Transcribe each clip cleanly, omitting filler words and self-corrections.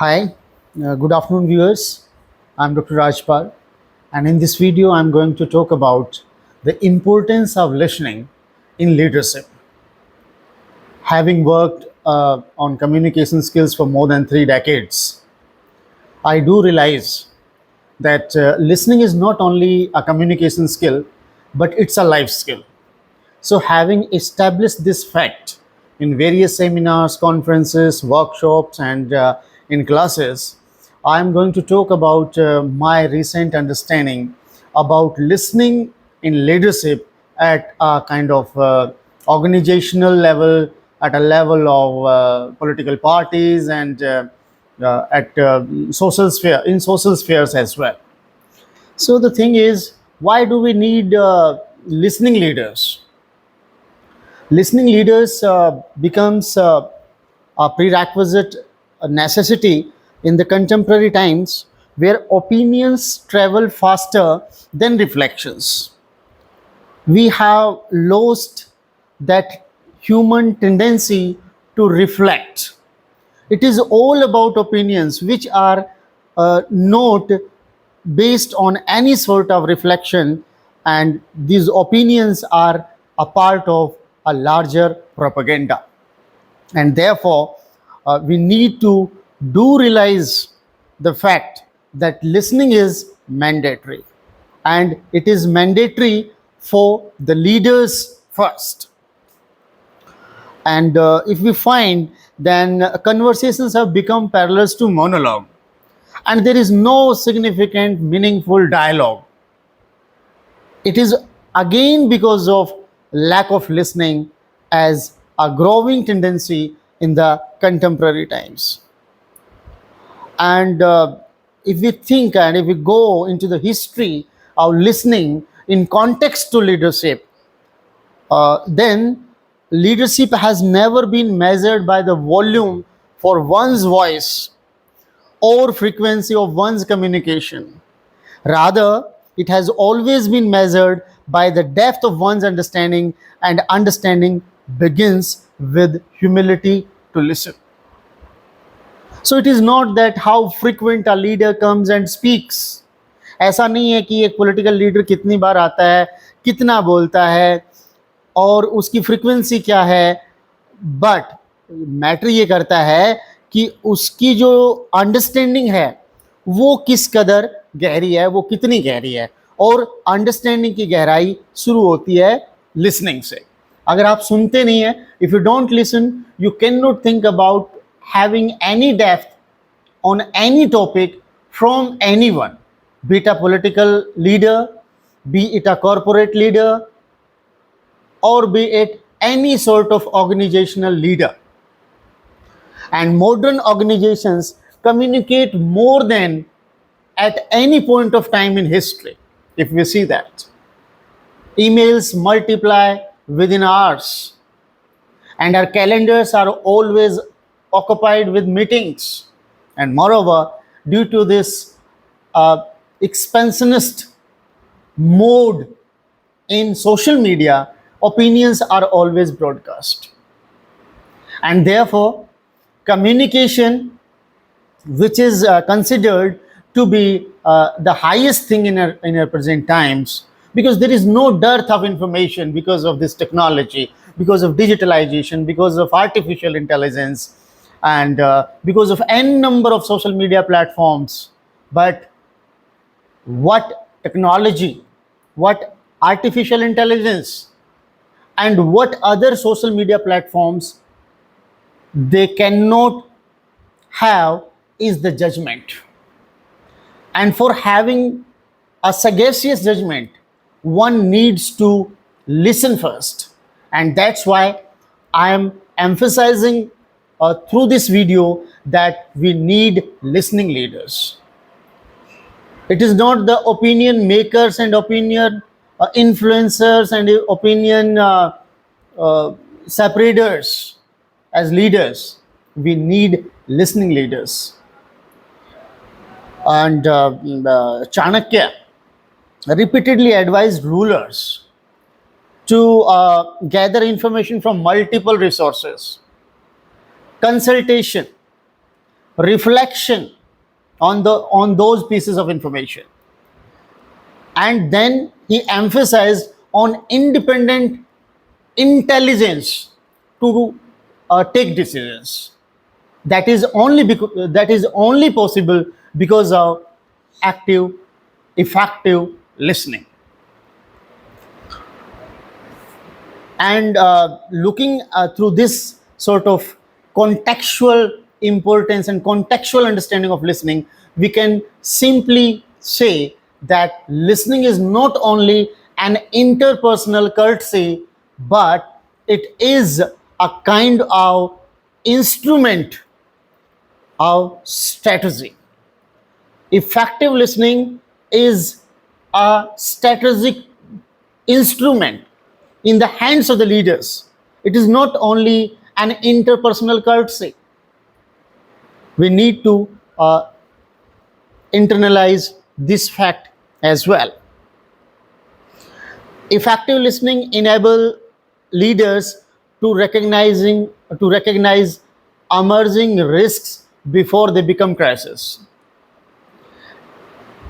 Hi, good afternoon, viewers. I'm Dr. Rajpal, and in this video, I'm going to talk about the importance of listening in leadership. Having worked on communication skills for more than 3 decades, I do realize that listening is not only a communication skill, but it's a life skill. So, having established this fact in various seminars, conferences, workshops, and in classes, I'm going to talk about my recent understanding about listening in leadership at a kind of organizational level, at a level of political parties, and at social sphere, in social spheres as well. So the thing is, why do we need listening leaders? Listening leaders becomes a prerequisite a necessity in the contemporary times where opinions travel faster than reflections. We have lost that human tendency to reflect. It is all about opinions which are not based on any sort of reflection, and these opinions are a part of a larger propaganda. And therefore, we need to do realize the fact that listening is mandatory, and it is mandatory for the leaders first. And if we find, then conversations have become parallels to monologue, and there is no significant meaningful dialogue. It is again because of lack of listening as a growing tendency in the contemporary times. And if we think and if we go into the history of listening in context to leadership, then leadership has never been measured by the volume for one's voice or frequency of one's communication. Rather, it has always been measured by the depth of one's understanding, and understanding begins with humility to listen. So it is not that how frequent a leader comes and speaks. ऐसा नहीं है कि एक political leader कितनी बार आता है, कितना बोलता है और उसकी फ्रीक्वेंसी क्या है, बट मैटर ये करता है कि उसकी जो अंडरस्टैंडिंग है वो किस कदर गहरी है, वो कितनी गहरी है. और अंडरस्टैंडिंग की गहराई शुरू होती है लिसनिंग से. अगर आप सुनते नहीं है, if you don't listen, you can not think about having any depth on any topic from anyone, be it a political leader, be it a corporate leader, or be it any sort of organizational leader. And modern organizations communicate more than at any point of time in history. If we see that, emails multiply within hours, and our calendars are always occupied with meetings. And moreover, due to this expansionist mode in social media, opinions are always broadcast. And therefore, communication, which is considered to be the highest thing in our present times, because there is no dearth of information because of this technology, because of digitalization, because of artificial intelligence, and because of n number of social media platforms. But what technology, what artificial intelligence, and what other social media platforms they cannot have is the judgment. And for having a sagacious judgment, one needs to listen first. And that's why I am emphasizing through this video that we need listening leaders. It is not the opinion makers and opinion influencers and opinion separators as leaders. We need listening leaders. And Chanakya repeatedly advised rulers to gather information from multiple resources. Consultation reflection on those pieces of information, and then he emphasized on independent intelligence to take decisions. That is only possible because of active, effective listening. And looking through this sort of contextual importance and contextual understanding of listening, we can simply say that listening is not only an interpersonal courtesy, but it is a kind of instrument of strategy. Effective listening is a strategic instrument in the hands of the leaders. It is not only an interpersonal courtesy. We need to internalize this fact as well. Effective listening enable leaders to recognize emerging risks before they become crisis,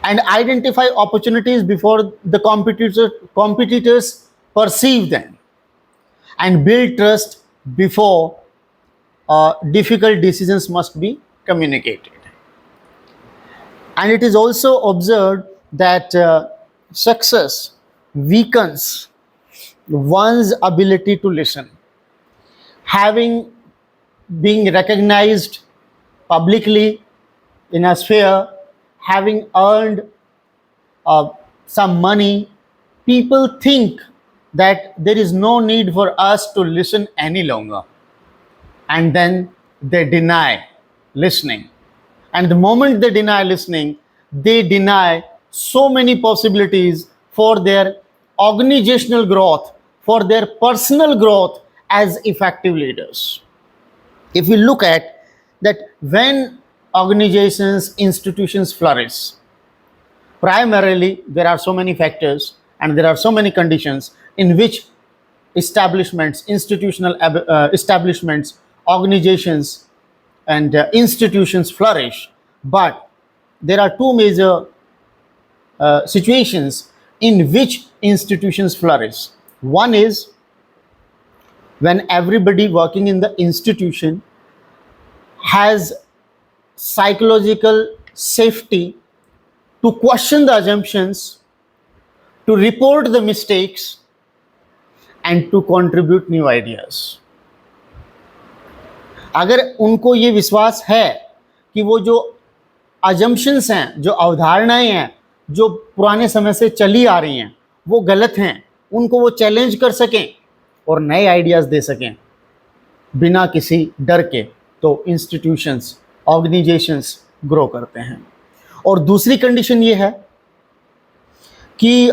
and identify opportunities before the competitors perceive them, and build trust before difficult decisions must be communicated. And it is also observed that success weakens one's ability to listen. Having been recognized publicly in a sphere, having earned some money, people think that there is no need for us to listen any longer. And then they deny listening. And the moment they deny listening, they deny so many possibilities for their organizational growth, for their personal growth as effective leaders. If we look at that, when organizations, institutions flourish, primarily there are so many factors and there are so many conditions in which establishments, institutional establishments, organizations, and institutions flourish. But there are two major situations in which institutions flourish. One is when everybody working in the institution has psychological safety to question the assumptions, to report the mistakes, and to contribute new ideas. अगर उनको ये विश्वास है कि वो जो assumptions हैं, जो अवधारणाएं हैं, जो पुराने समय से चली आ रही हैं, वो गलत हैं, उनको वो चैलेंज कर सकें और नए आइडियाज़ दे सकें बिना किसी डर के, तो इंस्टीट्यूशंस, ऑर्गेनाइजेशंस ग्रो करते हैं. और दूसरी कंडीशन ये है कि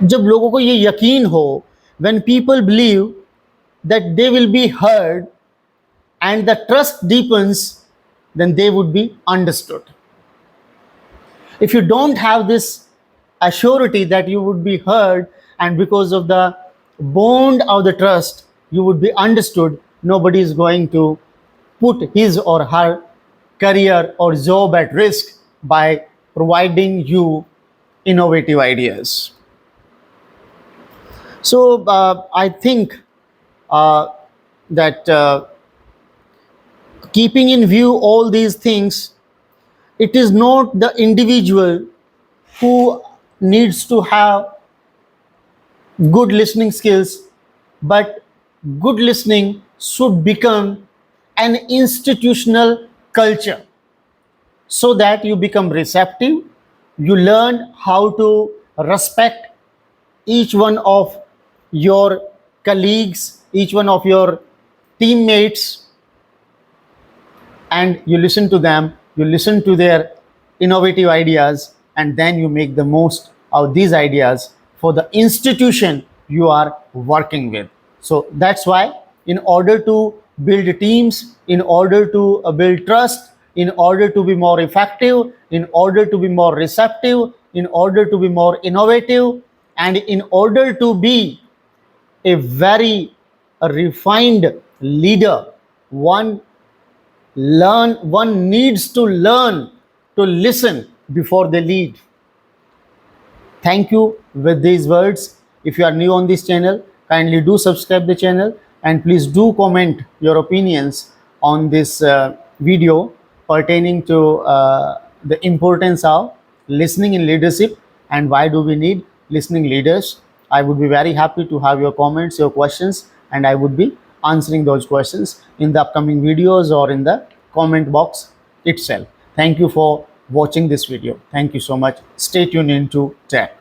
जब लोगों को ये यकीन हो, when people believe that they will be heard and the trust deepens, then they would be understood. If you don't have this assurity that you would be heard, and because of the bond of the trust you would be understood, nobody is going to put his or her career or job at risk by providing you innovative ideas. So I think that keeping in view all these things, it is not the individual who needs to have good listening skills, but good listening should become an institutional culture, so that you become receptive, you learn how to respect each one of your colleagues, each one of your teammates, and you listen to them, you listen to their innovative ideas, and then you make the most of these ideas for the institution you are working with. So that's why, in order to build teams, in order to build trust, in order to be more effective, in order to be more receptive, in order to be more innovative, and in order to be a very a refined leader, one one needs to learn to listen before they lead. Thank you with these words. If you are new on this channel, kindly do subscribe the channel and please do comment your opinions on this video pertaining to the importance of listening in leadership and why do we need listening leaders. I would be very happy to have your comments, your questions, and I would be answering those questions in the upcoming videos or in the comment box itself. Thank you for watching this video. Thank you so much. Stay tuned into Tech.